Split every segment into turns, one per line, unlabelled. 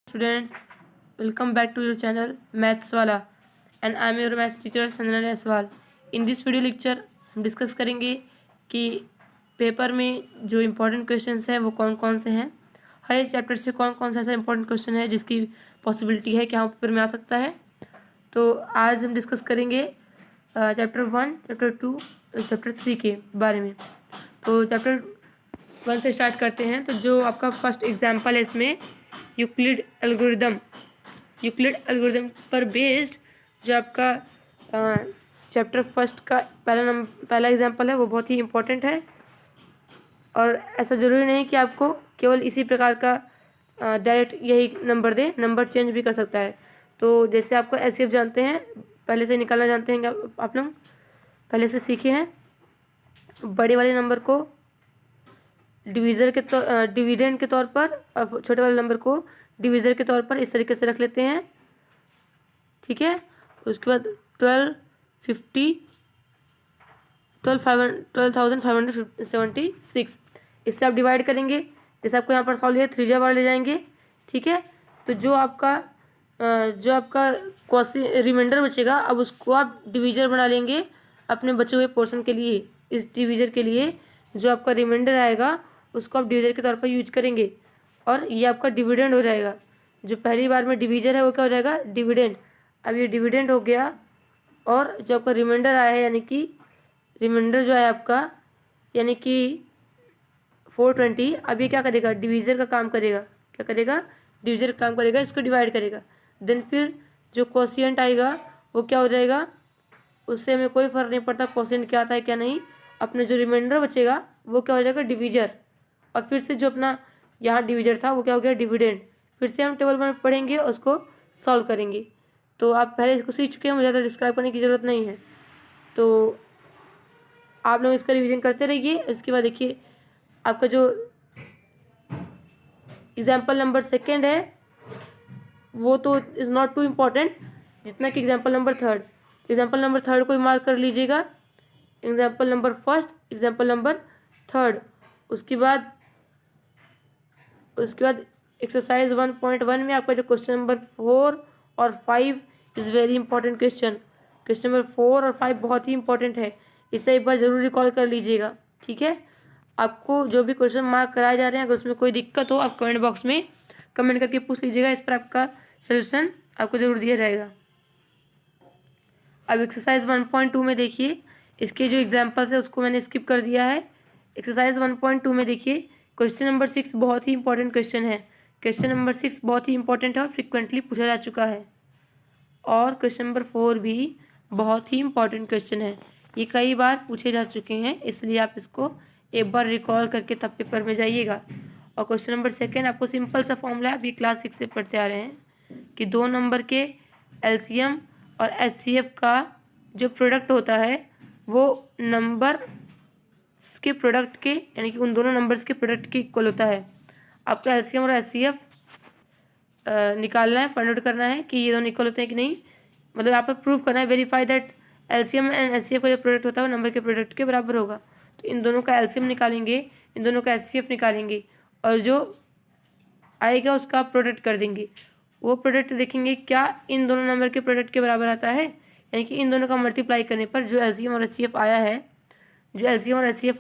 Students, welcome back to your channel Maths वाला and I am your maths teacher Sanjana Jaiswal. In this video lecture हम discuss करेंगे कि paper में जो important questions हैं वो कौन कौन से हैं, हर एक चैप्टर से कौन कौन सा ऐसा इम्पोर्टेंट क्वेश्चन है जिसकी पॉसिबिलिटी है कि हाँ पेपर में आ सकता है। तो आज हम डिस्कस करेंगे चैप्टर 1, चैप्टर 2, चैप्टर 3 के बारे में। तो चैप्टर 1 से स्टार्ट करते हैं। तो जो आपका फर्स्ट एग्जाम्पल है इसमें यूक्लिड एल्गोरिदम पर बेस्ड जो आपका चैप्टर फर्स्ट का पहला एग्जाम्पल है वो बहुत ही इम्पोर्टेंट है। और ऐसा ज़रूरी नहीं कि आपको केवल इसी प्रकार का डायरेक्ट यही नंबर दे, नंबर चेंज भी कर सकता है। तो जैसे आपको एचसीएफ जानते हैं, पहले से निकालना जानते हैं, आप लोग पहले से सीखे हैं। बड़े वाले नंबर को डिविडेंड के तौर पर और छोटे वाले नंबर को डिवीज़र के तौर पर इस तरीके से रख लेते हैं, ठीक है। उसके बाद 12,576 इससे आप डिवाइड करेंगे। जैसे आपको यहाँ पर सॉल्व है 3 बार ले जाएंगे, ठीक है। तो जो आपका रिमाइंडर बचेगा, अब उसको आप डिवीज़र बना लेंगे अपने बचे हुए पोर्शन के लिए। इस डिवीज़र के लिए जो आपका रिमाइंडर आएगा उसको आप डिवीज़र के तौर पर यूज करेंगे और ये आपका डिविडेंड हो जाएगा। जो पहली बार में डिवीज़र है वो क्या हो जाएगा, डिविडेंड। अब ये डिविडेंड हो गया और जो आपका रिमाइंडर आया है यानी कि रिमाइंडर जो है आपका यानी कि 420, अब ये क्या करेगा, डिवीज़र का काम करेगा। क्या करेगा, डिवीज़र का काम करेगा, इसको डिवाइड करेगा। देन फिर जो क्वोशिएंट आएगा वो क्या हो जाएगा, उससे हमें कोई फ़र्क नहीं पड़ता क्वोशिएंट क्या आता है क्या नहीं। अपने जो रिमाइंडर बचेगा वो क्या हो जाएगा, डिवीज़र। और फिर से जो अपना यहाँ डिवीज़र था वो क्या हो गया, डिविडेंड। फिर से हम टेबल में पढ़ेंगे और उसको सॉल्व करेंगे। तो आप पहले इसको सीख चुके हैं, मुझे ज़्यादा डिस्क्राइब करने की ज़रूरत नहीं है। तो आप लोग इसका रिवीजन करते रहिए। इसके बाद देखिए आपका जो एग्जाम्पल नंबर 2 है वो तो इज़ नॉट टू इम्पॉर्टेंट जितना कि एग्जाम्पल नंबर 3। एग्जाम्पल नंबर 3 को मार्क कर लीजिएगा, एग्जाम्पल नंबर 1, एग्जाम्पल नंबर 3। उसके बाद एक्सरसाइज 1.1 में आपका जो क्वेश्चन नंबर 4 और 5 is very important question. Question number 4 और 5 बहुत ही इंपॉर्टेंट है, इसे एक बार ज़रूर रिकॉल कर लीजिएगा, ठीक है। आपको जो भी क्वेश्चन मार्क कराए जा रहे हैं, अगर उसमें कोई दिक्कत हो आप कमेंट बॉक्स में कमेंट करके पूछ लीजिएगा, इस पर आपका सोल्यूशन आपको ज़रूर दिया जाएगा। अब एक्सरसाइज 1.2 में देखिए, इसके जो एग्जाम्पल्स है उसको मैंने स्किप कर दिया है। एक्सरसाइज 1.2 में देखिए क्वेश्चन नंबर 6 बहुत ही इंपॉर्टेंट क्वेश्चन है। क्वेश्चन नंबर 6 बहुत ही इंपॉर्टेंट है और फ्रिक्वेंटली पूछा जा चुका है। और क्वेश्चन नंबर 4 भी बहुत ही इंपॉर्टेंट क्वेश्चन है, ये कई बार पूछे जा चुके हैं, इसलिए आप इसको एक बार रिकॉल करके तब पेपर में जाइएगा। और क्वेश्चन नंबर 2 आपको सिंपल सा फॉर्मूला है, आप ये क्लास 6 से पढ़ते आ रहे हैं कि 2 नंबर के एलसीएम और एचसीएफ का जो प्रोडक्ट होता है वो नंबर के प्रोडक्ट के यानी कि उन दोनों नंबर्स के प्रोडक्ट के इक्वल होता है। आपको एलसीएम और एचसीएफ निकालना है, फाइंड आउट करना है कि ये दोनों इक्वल होते हैं कि नहीं। मतलब यहाँ पर प्रूव करना है, verify that LCM and HCF का जो प्रोडक्ट होता है वो नंबर के प्रोडक्ट के बराबर होगा। तो इन दोनों का एलसीएम निकालेंगे, इन दोनों का एचसीएफ निकालेंगे और जो आएगा उसका आप प्रोडक्ट कर देंगे। वो प्रोडक्ट देखेंगे क्या इन दोनों नंबर के प्रोडक्ट के बराबर आता है, यानी कि इन दोनों का मल्टीप्लाई करने पर जो एलसीएम और एचसीएफ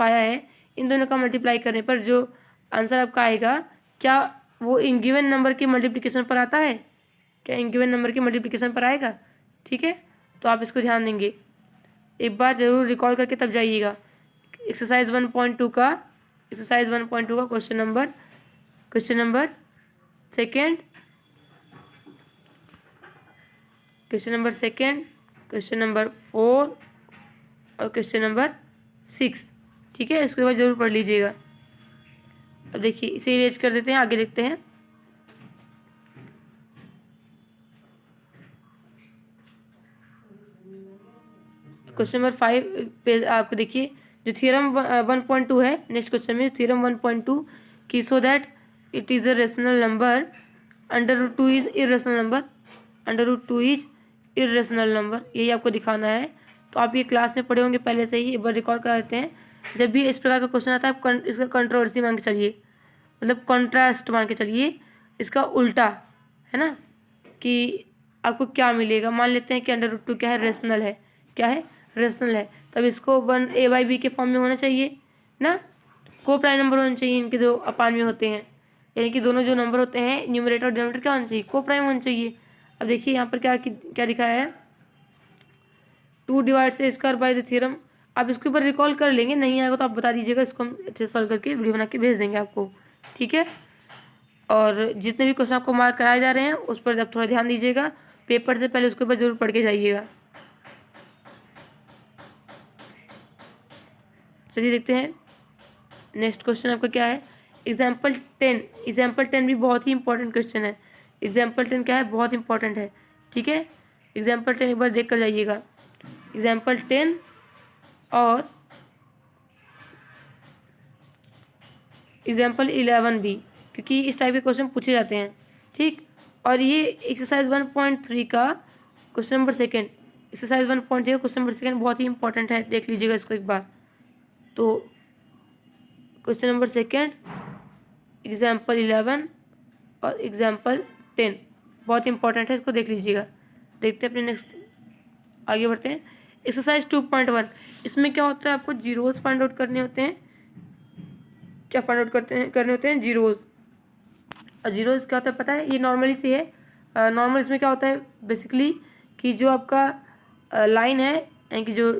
आया है, इन दोनों का मल्टीप्लाई करने पर जो आंसर आपका आएगा क्या वो इन गिवन नंबर के मल्टीप्लिकेशन पर आता है, क्या इन गिवन नंबर के मल्टीप्लिकेशन पर आएगा, ठीक है। तो आप इसको ध्यान देंगे, एक बार ज़रूर रिकॉल करके तब जाइएगा। एक्सरसाइज 1.2 का क्वेश्चन नंबर 2, क्वेश्चन नंबर 4 और क्वेश्चन नंबर 6, ठीक है। इसको एक बार ज़रूर पढ़ लीजिएगा। अब देखिए इसे इरेज कर देते हैं, आगे देखते हैं। क्वेश्चन नंबर 5 पे आपको देखिए जो थ्योरम 1.2 है, नेक्स्ट क्वेश्चन में थ्योरम 1.2 की so that it is a rational number √2 is irrational number, √2 is irrational number, यही आपको दिखाना है। तो आप ये क्लास में पढ़े होंगे पहले से ही, एक बार रिकॉल करा देते हैं। जब भी इस प्रकार का क्वेश्चन आता है आप इसका कंट्रोवर्सी मान के चलिए, मतलब कॉन्ट्रास्ट मान के चलिए, इसका उल्टा है ना, कि आपको क्या मिलेगा। मान लेते हैं कि √2 क्या है, रेशनल है, क्या है, रेशनल है, तब इसको 1a/b के फॉर्म में होना चाहिए ना। को प्राइम नंबर होना चाहिए इनके जो अपान में होते हैं, यानी कि दोनों जो नंबर होते हैं न्यूमरेटर और डिनोमिनेटर क्या होना चाहिए, को प्राइम होना चाहिए। अब देखिए यहाँ पर क्या क्या लिखा है, 2 डिवाइड से स्क्वायर बाय द थ्योरम। आप इसके ऊपर रिकॉल कर लेंगे, नहीं आएगा तो आप बता दीजिएगा, इसको हम अच्छे सॉल्व करके वीडियो बना के भेज देंगे आपको, ठीक है। और जितने भी क्वेश्चन आपको मार्क कराए जा रहे हैं उस पर आप थोड़ा ध्यान दीजिएगा, पेपर से पहले उसके ऊपर जरूर पढ़ के जाइएगा। चलिए देखते हैं नेक्स्ट क्वेश्चन आपका क्या है। एग्जाम्पल 10 भी बहुत ही इंपॉर्टेंट क्वेश्चन है। एग्जाम्पल 10 क्या है, बहुत इंपॉर्टेंट है, ठीक है। एग्जाम्पल 10 एक बार देख कर जाइएगा। एग्जाम्पल 10 और एग्जाम्पल 11 भी, क्योंकि इस टाइप के क्वेश्चन पूछे जाते हैं, ठीक। और ये एक्सरसाइज 1.3 का question number second, exercise 1.3 question number second बहुत ही इंपॉर्टेंट है, देख लीजिएगा इसको एक बार। तो क्वेश्चन नंबर सेकेंड, एग्जाम्पल 11 और एग्जाम्पल 10 बहुत इंपॉर्टेंट है, इसको देख लीजिएगा। देखते हैं अपने नेक्स्ट, आगे बढ़ते हैं। एक्सरसाइज 2.1, इसमें क्या होता है, आपको जीरोस फाइंड आउट करने होते हैं। क्या फाइंड आउट करने होते हैं, जीरोस। और जीरोस क्या होता है पता है, ये नॉर्मली से है। नॉर्मल इसमें क्या होता है बेसिकली, कि जो आपका लाइन है, यानी कि जो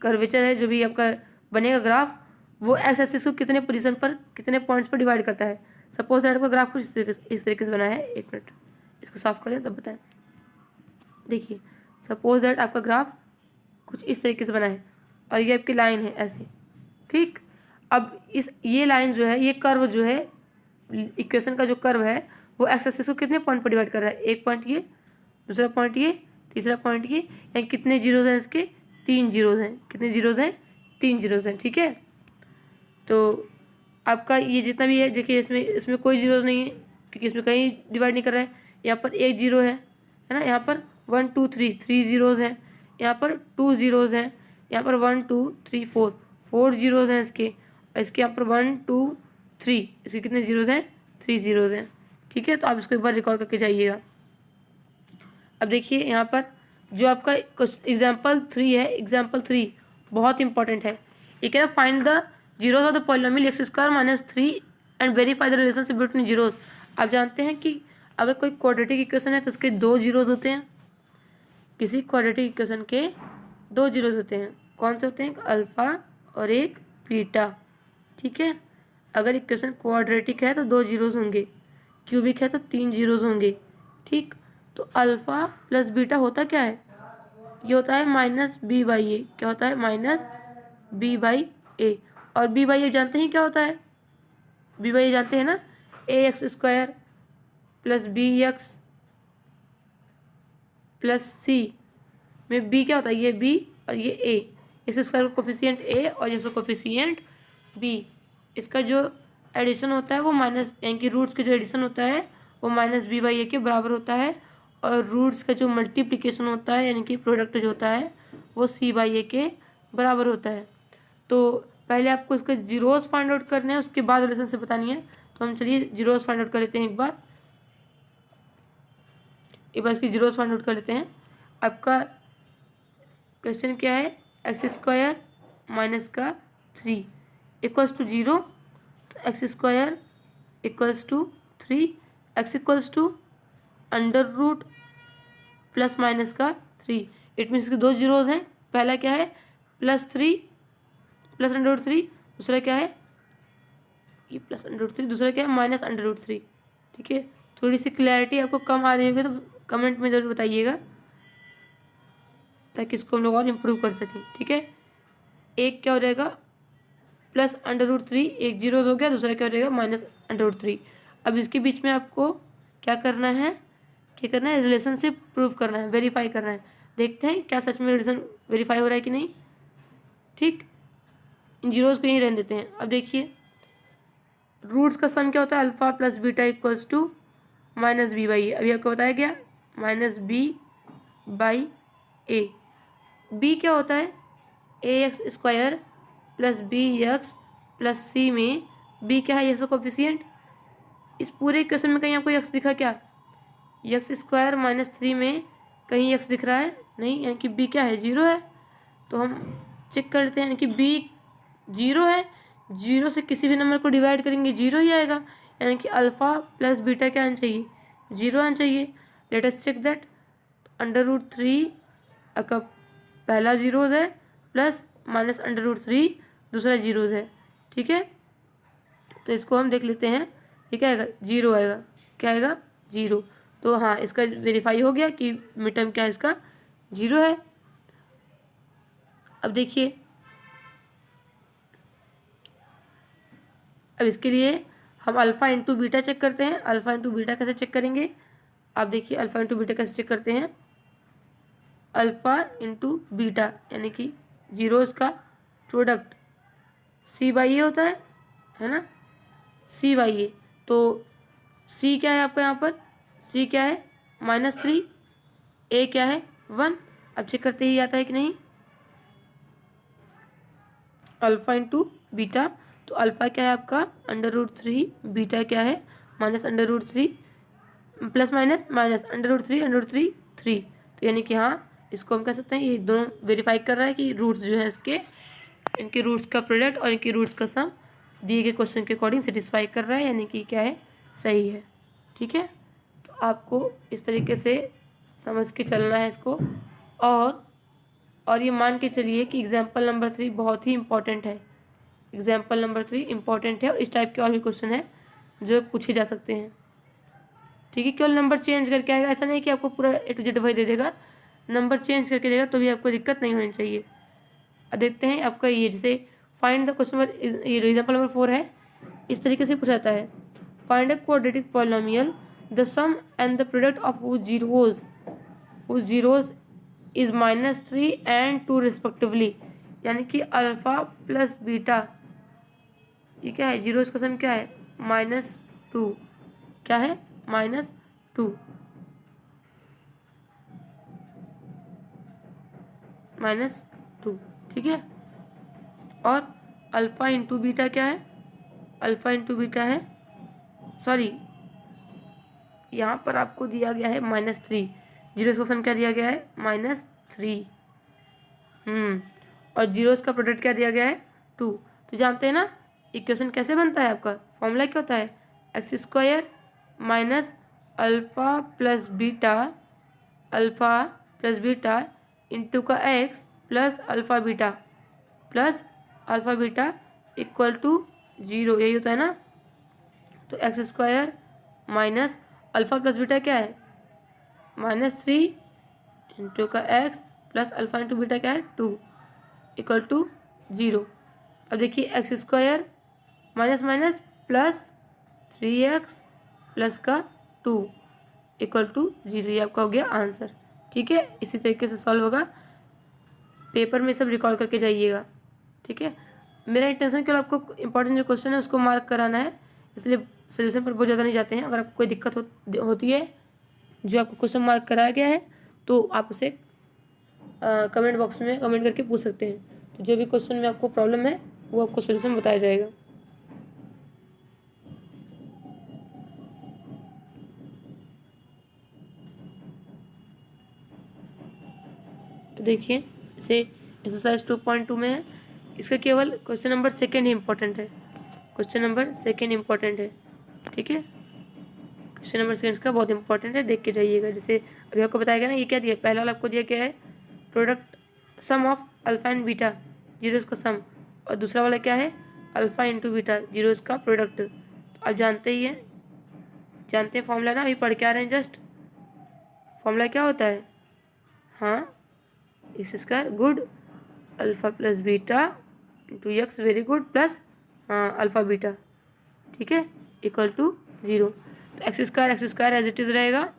कर्वेचर है, जो भी आपका बनेगा ग्राफ, वो एक्स एक्सिस को कितने पोजीशन पर, कितने पॉइंट्स पर डिवाइड करता है। सपोज दैट आपका ग्राफ कुछ इस तरीके से बना है, एक मिनट इसको साफ कर दें तब बताएं। देखिए सपोज दैट आपका ग्राफ कुछ इस तरीके से बना है और ये आपकी लाइन है ऐसे, ठीक। अब ये लाइन जो है, ये कर्व जो है, इक्वेशन का जो कर्व है, वो एक्स एक्सिस को कितने पॉइंट पर डिवाइड कर रहा है, एक पॉइंट ये, दूसरा पॉइंट ये, तीसरा पॉइंट ये, यानी कितने जीरोज हैं इसके, 3 जीरोज हैं। कितने जीरोज हैं, 3 जीरोज हैं, ठीक है। तो आपका ये जितना भी है, देखिए इसमें कोई जीरोज नहीं है, क्योंकि इसमें कहीं डिवाइड नहीं कर रहा है। यहाँ पर एक जीरो है ना, यहाँ पर 1 2 3 जीरोज हैं, यहाँ पर 2 जीरोज हैं, यहाँ पर 1 2 3 4 जीरोज हैं इसके, और इसके यहाँ पर 1 2 3, इसके कितने जीरोज हैं, 3 जीरोज हैं, ठीक है। तो आप इसको एक बार रिकॉर्ड करके जाइएगा। अब देखिए यहाँ पर जो आपका एग्जाम्पल 3 है, एग्जाम्पल 3 बहुत इंपॉर्टेंट है। ये कह रहा है find the zeros of the polynomial x² - 3 and verify the relationship between zeros. आप जानते हैं कि अगर कोई क्वाड्रेटिक इक्वेशन है तो उसके 2 जीरोज होते हैं। किसी क्वाड्रेटिक इक्वेशन के 2 जीरोज होते हैं, कौन से होते हैं, एक अल्फा और एक बीटा, ठीक है। अगर इक्वेशन क्वाड्रेटिक है तो 2 जीरोज होंगे, क्यूबिक है तो 3 जीरोज होंगे, ठीक। तो अल्फा प्लस बीटा होता क्या है, ये होता है -b/a। क्या होता है, -b/a। और b/a जानते हैं क्या होता है, b/a जानते हैं ना, ax² + bx + c में b क्या होता है, ये b और ये a, इस स्क्वायर का कोफिशिएंट a और इसका कोफिशिएंट b। इसका जो एडिशन होता है वो माइनस, यानी कि रूट्स का जो एडिशन होता है वो -b/a के बराबर होता है, और रूट्स का जो मल्टीप्लिकेशन होता है, यानी कि प्रोडक्ट जो होता है, वो c/a के बराबर होता है। तो पहले आपको इसके जीरोस फाइंड आउट करने हैं, उसके बाद रिलेशनशिप बतानी है। तो हम चलिए जीरोस फाइंड आउट कर लेते हैं एक बार इसकी जीरोस फाइंड आउट कर लेते हैं। आपका क्वेश्चन क्या है, x² - 3 = 0, तो x² = 3, x = √+ -3। इट मीन्स के 2 जीरोज हैं, पहला क्या है +3 + √3, दूसरा क्या है ये +√3, दूसरा क्या है -√3, ठीक है। थोड़ी सी क्लैरिटी आपको कम आ रही होगी तो कमेंट में ज़रूर बताइएगा, ताकि इसको हम लोग और इम्प्रूव कर सकें, ठीक है। एक क्या हो जाएगा +√3, एक जीरो हो गया, दूसरा क्या हो जाएगा -√3। अब इसके बीच में आपको क्या करना है, रिलेशनशिप प्रूव करना है, वेरीफाई करना है। देखते हैं क्या सच में रिलेशन वेरीफाई हो रहा है कि नहीं, ठीक। इन जीरोज़ को यहीं रहने देते हैं। अब देखिए रूट्स का सम क्या होता है, अल्फा + बीटा = -b/a। अभी आपको बताया गया -b/a। b क्या होता है, ax² + bx + c में b क्या है, ये कोफिशिएंट। इस पूरे इक्वेशन में कहीं आपको x दिखा क्या, एक्स स्क्वायर माइनस 3 में कहीं एक्स दिख रहा है नहीं, यानी कि बी क्या है, 0 है। तो हम चेक करते हैं, यानी कि बी 0 है, 0 से किसी भी नंबर को डिवाइड करेंगे 0 ही आएगा, यानी कि अल्फ़ा प्लस बीटा क्या आना चाहिए, 0 आना चाहिए। Let us check that. √3 आपका पहला जीरोज़ है, प्लस माइनस √3 दूसरा जीरोज़ है, ठीक है। तो इसको हम देख लेते हैं, ये क्या आएगा, 0 आएगा, क्या आएगा, 0। तो हाँ, इसका वेरीफाई हो गया कि मिड टर्म क्या है, इसका 0 है। अब देखिए, अब इसके लिए हम अल्फ़ा इंटू बीटा चेक करते हैं। अल्फ़ा इंटू बीटा कैसे चेक करेंगे, आप देखिए अल्फ़ा इंटू बीटा कैसे चेक करते हैं। अल्फ़ा इंटू बीटा यानी कि जीरोज़ का प्रोडक्ट सी बाई ए होता है ना, सी बाई ए। तो सी क्या है आपका यहाँ पर, सी क्या है -3, ए क्या है 1। अब चेक करते ही आता है कि नहीं, अल्फ़ा इंटू बीटा। तो अल्फ़ा क्या है आपका √3, बीटा क्या है -√3, प्लस माइनस माइनस √3 3। तो यानी कि हाँ, इसको हम कह सकते हैं ये दोनों वेरीफाई कर रहा है कि रूट्स जो है इसके, इनके रूट्स का प्रोडक्ट और इनके रूट्स का सम दिए गए क्वेश्चन के अकॉर्डिंग सेटिस्फाई कर रहा है, यानी कि क्या है, सही है, ठीक है। तो आपको इस तरीके से समझ के चलना है इसको। और ये मान के चलिए कि एग्जाम्पल नंबर 3 बहुत ही इंपॉर्टेंट है। एग्जाम्पल नंबर 3 इंपॉर्टेंट है, और इस टाइप के और भी क्वेश्चन है जो पूछे जा सकते हैं, ठीक है। केवल नंबर चेंज करके आएगा, ऐसा नहीं कि आपको पूरा A to Z वही दे देगा, नंबर चेंज करके देगा, तो भी आपको दिक्कत नहीं होनी चाहिए। अब देखते हैं आपका ये, जैसे फाइंड द क्वेश्चन नंबर, ये एग्जाम्पल नंबर 4 है, इस तरीके से पूछा जाता है। Find a quadratic polynomial the sum and the product of whose zeros is -3 and 2 respectively, यानी कि अल्फ़ा प्लस बीटा, ये क्या है, जीरोज का सम क्या है -2, क्या है -2, -2, ठीक है। और अल्फ़ा इंटू बीटा क्या है, अल्फ़ा इंटू बीटा है, सॉरी यहाँ पर आपको दिया गया है -3, जीरोस का सम क्या दिया गया है -3, और जीरोस का प्रोडक्ट क्या दिया गया है 2। तो जानते हैं ना इक्वेशन कैसे बनता है, आपका फॉर्मूला क्या होता है, x² minus alpha plus beta, alpha plus beta into का x plus alpha beta equal to 0, यही होता है ना। तो x² minus alpha plus beta क्या है -3 इंटू का x plus alpha into beta क्या है 2 इक्वल टू 0। अब देखिए x² minus minus plus 3x plus का 2 इक्वल टू 0, ये आपका हो गया आंसर, ठीक है। इसी तरीके से सॉल्व होगा, पेपर में सब रिकॉर्ड करके जाइएगा, ठीक है। मेरा इंटेंशन केवल आपको इंपॉर्टेंट जो क्वेश्चन है उसको मार्क कराना है, इसलिए सोल्यूशन पर बहुत ज़्यादा नहीं जाते हैं। अगर आपको कोई दिक्कत होती है जो आपको क्वेश्चन मार्क कराया गया है, तो आप उसे कमेंट बॉक्स में कमेंट करके पूछ सकते हैं। तो जो भी क्वेश्चन में आपको प्रॉब्लम है वो आपको सोल्यूशन बताया जाएगा। तो देखिए, इसे एक्सरसाइज 2.2 में है, इसका केवल क्वेश्चन नंबर 2 ही इम्पोर्टेंट है, क्वेश्चन नंबर 2 इम्पोर्टेंट है, ठीक है। क्वेश्चन नंबर 2 का बहुत इंपॉर्टेंट है, देख के जाइएगा। जैसे अभी आपको बताया गया ना, ये क्या दिया, पहला वाला आपको दिया क्या है, product sum of alpha and beta, zeros का सम, और दूसरा वाला क्या है, अल्फ़ा इंटू बीटा, जीरोज़ का प्रोडक्ट। तो आप जानते ही हैं, जानते हैं फॉर्मूला ना, अभी पढ़ के आ रहे हैं जस्ट। फॉर्मूला क्या होता है, हाँ, x² good, alpha plus beta into x very good plus alpha beta, ठीक है, इक्वल टू 0। तो x² एज इट इज़ रहेगा।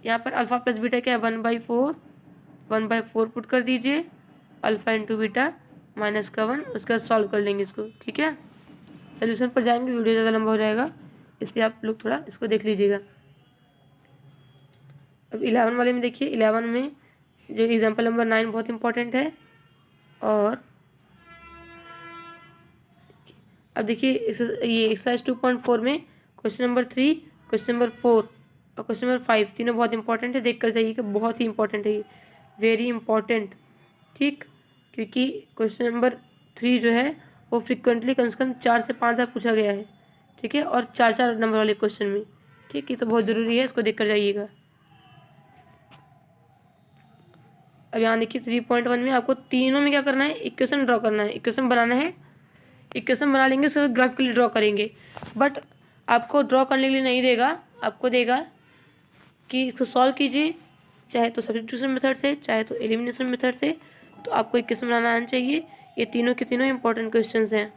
यहाँ पर अल्फ़ा प्लस बीटा क्या है 1/4 पुट कर दीजिए, अल्फ़ा इंटू बीटा माइनस का 1, उसके बाद सॉल्व कर लेंगे इसको, ठीक है। सोल्यूशन पर जाएंगे, वीडियो ज़्यादा लंबा हो जाएगा, इसलिए आप लोग थोड़ा इसको देख लीजिएगा। अब 11 वाले में देखिए, 11 में जो एग्जाम्पल नंबर 9 बहुत इंपॉर्टेंट है। और अब देखिए ये एक्सरसाइज 2.4 में क्वेश्चन नंबर 3, क्वेश्चन नंबर 4 और क्वेश्चन नंबर 5, तीनों बहुत इंपॉर्टेंट है, देख कर जाइएगा, बहुत ही इंपॉर्टेंट है ये, वेरी इंपॉर्टेंट। ठीक, क्योंकि क्वेश्चन नंबर 3 जो है वो फ्रिक्वेंटली कम से कम 4 से 5 बार पूछा गया है। ठीक है, और 4-4 नंबर वाले क्वेश्चन में। ठीक, ये तो बहुत ज़रूरी है, इसको देख कर जाइएगा। अब यहाँ देखिए 3.1 में आपको तीनों में क्या करना है, इक्वेशन ड्रॉ करना है, इक्वेशन बनाना है। इक्वेशन बना लेंगे, सब ग्राफिकली ड्रॉ करेंगे, बट आपको ड्रॉ करने के लिए नहीं देगा, आपको देगा कि इसको सॉल्व कीजिए, चाहे तो सब्स्टिट्यूशन मेथड से, चाहे तो एलिमिनेशन मेथड से। तो आपको इक्वेशन बनाना आना चाहिए। ये तीनों के तीनों इंपॉर्टेंट क्वेश्चन हैं।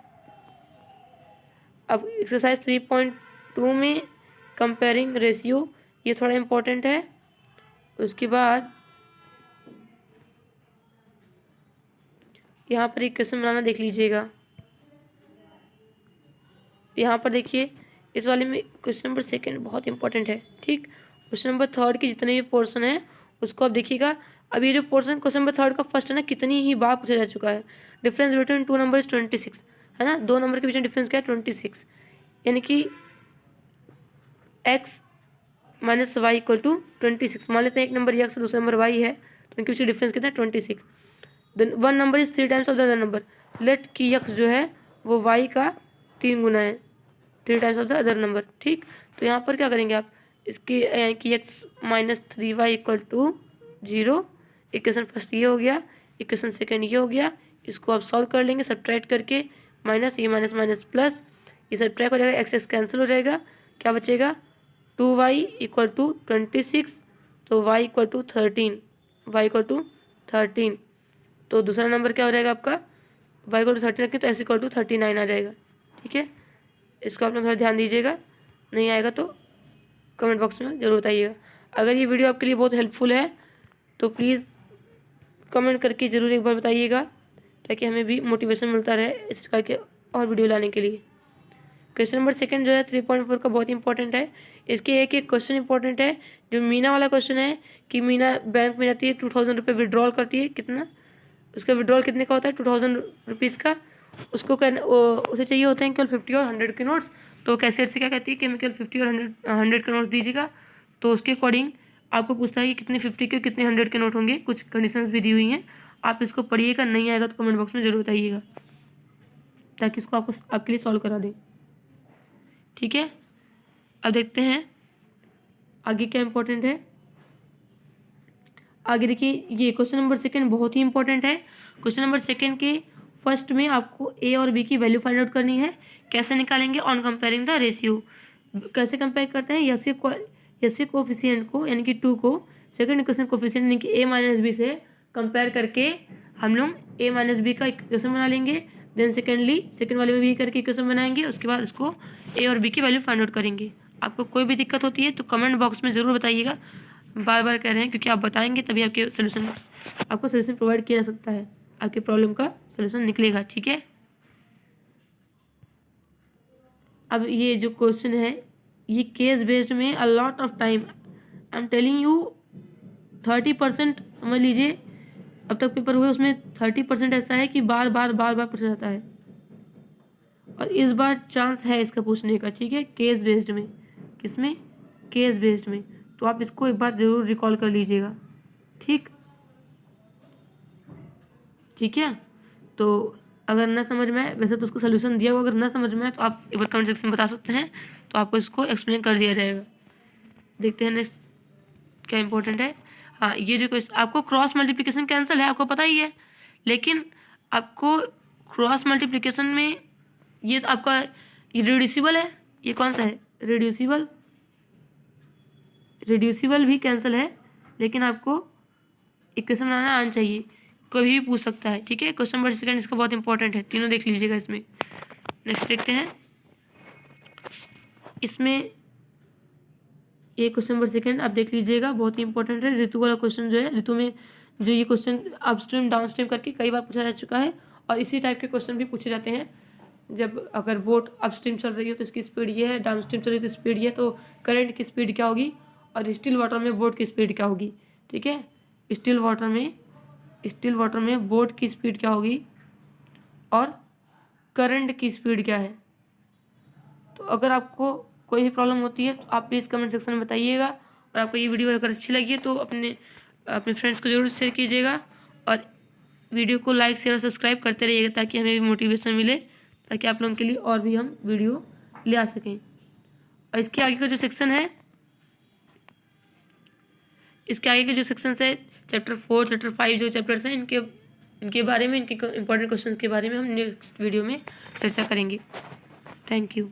अब एक्सरसाइज 3.2 में कंपेयरिंग रेशियो, ये थोड़ा इंपॉर्टेंट है। उसके बाद यहाँ पर इक्वेशन बनाना देख लीजिएगा। यहाँ पर देखिए इस वाले में क्वेश्चन नंबर 2 बहुत इंपॉर्टेंट है। ठीक, क्वेश्चन नंबर 3 के जितने भी पोर्शन है उसको आप देखिएगा। अब ये जो पोर्शन क्वेश्चन नंबर 3 का फर्स्ट है ना, कितनी ही बार पूछा जा चुका है। डिफरेंस बिटवीन 2 नंबर 26 है ना, 2 नंबर के बीच में डिफरेंस क्या है 26, यानी कि x minus Y equal to 26। मान लेते हैं एक नंबर x दूसरा नंबर y है, तो इनके बीच डिफरेंस कितना है 26। Then one number is 3 times of the other number, let की x जो है वो y का 3 गुना है, 3 times of the other number. ठीक, तो यहाँ पर क्या करेंगे आप, इसके कि x minus 3y equal to 0, equation first ये हो गया, इक्वेशन सेकेंड ये हो गया। इसको आप सॉल्व कर लेंगे सब्ट्रैक्ट करके, माइनस ये माइनस माइनस प्लस, ये सब्ट्रैक्ट हो जाएगा, एक्स कैंसिल हो जाएगा, क्या बचेगा 2y इक्वल टू 26, तो y equal to 13, y equal to 13। तो दूसरा नंबर क्या हो जाएगा आपका, y इक्वल टू 13 रखें तो x इक्वल टू 39 आ जाएगा। ठीक है, इसको आप लोग थोड़ा ध्यान दीजिएगा, नहीं आएगा तो कमेंट बॉक्स में ज़रूर बताइएगा। अगर ये वीडियो आपके लिए बहुत हेल्पफुल है तो प्लीज़ कमेंट करके ज़रूर एक बार बताइएगा, ताकि हमें भी मोटिवेशन मिलता रहे इस प्रकार के और वीडियो लाने के लिए। क्वेश्चन नंबर 2 जो है 3.4 का बहुत इंपॉर्टेंट है। इसके एक एक क्वेश्चन इंपॉर्टेंट है। जो मीना वाला क्वेश्चन है कि मीना बैंक में जाती है, 2000 रुपये विड्रॉल करती है, कितना उसका विड्रॉल कितने का होता है 2000 रुपीज़ का। उसको उसे चाहिए होते हैं केवल 50 और 100 के नोट्स। तो कैशियर से क्या कहती है कि हमें केवल 50 और 100 के नोट्स दीजिएगा। तो उसके अकॉर्डिंग आपको पूछता है कि कितने 50 के कितने 100 के नोट होंगे, कुछ कंडीशंस भी दी हुई हैं। आप इसको पढ़िएगा, नहीं आएगा तो कमेंट बॉक्स में ज़रूर बताइएगा, ताकि इसको आपके लिए सॉल्व करा दें। ठीक है, अब देखते हैं आगे क्या इंपॉर्टेंट है। आगे देखिए ये क्वेश्चन नंबर 2 बहुत ही इंपॉर्टेंट है। क्वेश्चन नंबर 2 के फर्स्ट में आपको ए और बी की वैल्यू फाइंड आउट करनी है। कैसे निकालेंगे, ऑन कंपेयरिंग द रेशियो। कैसे कंपेयर करते हैं, यस के कोफिशिएंट को यानी कि 2 को सेकंड इक्वेशन कोफिशिएंट यानी कि ए माइनस बी से कंपेयर करके हम लोग ए माइनस बी का इक्वेशन बना लेंगे। देन सेकंड वाले में भी करके इक्वेशन बनाएंगे। उसके बाद इसको ए और बी की वैल्यू फाइंड आउट करेंगे। आपको कोई भी दिक्कत होती है तो कमेंट बॉक्स में ज़रूर बताइएगा, बार बार कह रहे हैं, क्योंकि आप बताएंगे तभी आपको सोल्यूशन प्रोवाइड किया जा सकता है, आपके प्रॉब्लम का सोल्यूशन निकलेगा। ठीक है, अब ये जो क्वेश्चन है ये केस बेस्ड में a lot of time, I am telling you 30% समझ लीजिए अब तक पेपर हुए उसमें 30% ऐसा है कि बार बार पूछा जाता है, और इस बार चांस है इसका पूछने का। ठीक है, केस बेस्ड में, किसमें, केस बेस्ड में। तो आप इसको एक बार ज़रूर रिकॉल कर लीजिएगा। ठीक है, तो अगर ना समझ में आए, वैसे तो उसको सोल्यूशन दिया हुआ, अगर ना समझ में आए तो आप एक बार कमेंट सेक्शन में बता सकते हैं, तो आपको इसको एक्सप्लेन कर दिया जाएगा। देखते हैं नेक्स्ट क्या इंपॉर्टेंट है। हाँ, ये जो क्वेश्चन आपको क्रॉस मल्टीप्लिकेशन कैंसिल है, आपको पता ही है, लेकिन आपको क्रॉस मल्टीप्लिकेशन में ये तो आपका ये रिड्यूसिबल है, ये कौन सा है रिड्यूसिबल भी कैंसिल है, लेकिन आपको इक्वेशन बनाना आना चाहिए, कभी भी पूछ सकता है। ठीक है, क्वेश्चन नंबर 2 इसका बहुत इंपॉर्टेंट है, तीनों देख लीजिएगा इसमें। नेक्स्ट देखते हैं, इसमें ये क्वेश्चन नंबर 2 आप देख लीजिएगा, बहुत ही इंपॉर्टेंट है। ऋतु वाला क्वेश्चन जो है, ऋतु में जो ये क्वेश्चन अपस्ट्रीम डाउनस्ट्रीम करके कई बार पूछा जा चुका है, और इसी टाइप के क्वेश्चन भी पूछे जाते हैं। जब अगर बोट अपस्ट्रीम चल रही हो तो इसकी स्पीड ये है, डाउनस्ट्रीम चल रही है तो स्पीड ये है, तो करंट की स्पीड क्या होगी, और स्टिल वाटर में बोट की स्पीड क्या होगी। ठीक है, स्टिल वाटर में बोट की स्पीड क्या होगी और करंट की स्पीड क्या है। तो अगर आपको कोई भी प्रॉब्लम होती है तो आप प्लीज़ कमेंट सेक्शन में बताइएगा, और आपको ये वीडियो अगर अच्छी लगी है तो अपने फ्रेंड्स को ज़रूर शेयर कीजिएगा और वीडियो को लाइक शेयर और सब्सक्राइब करते रहिएगा ताकि हमें भी मोटिवेशन मिले, ताकि आप लोगों के लिए और भी हम वीडियो ले आ सकें। और इसके आगे का जो सेक्शन है, इसके आगे के जो सेक्शंस है चैप्टर 4 चैप्टर 5 जो चैप्टर्स हैं इनके बारे में, इनके इंपॉर्टेंट क्वेश्चंस के बारे में हम नेक्स्ट वीडियो में चर्चा करेंगे। Thank you.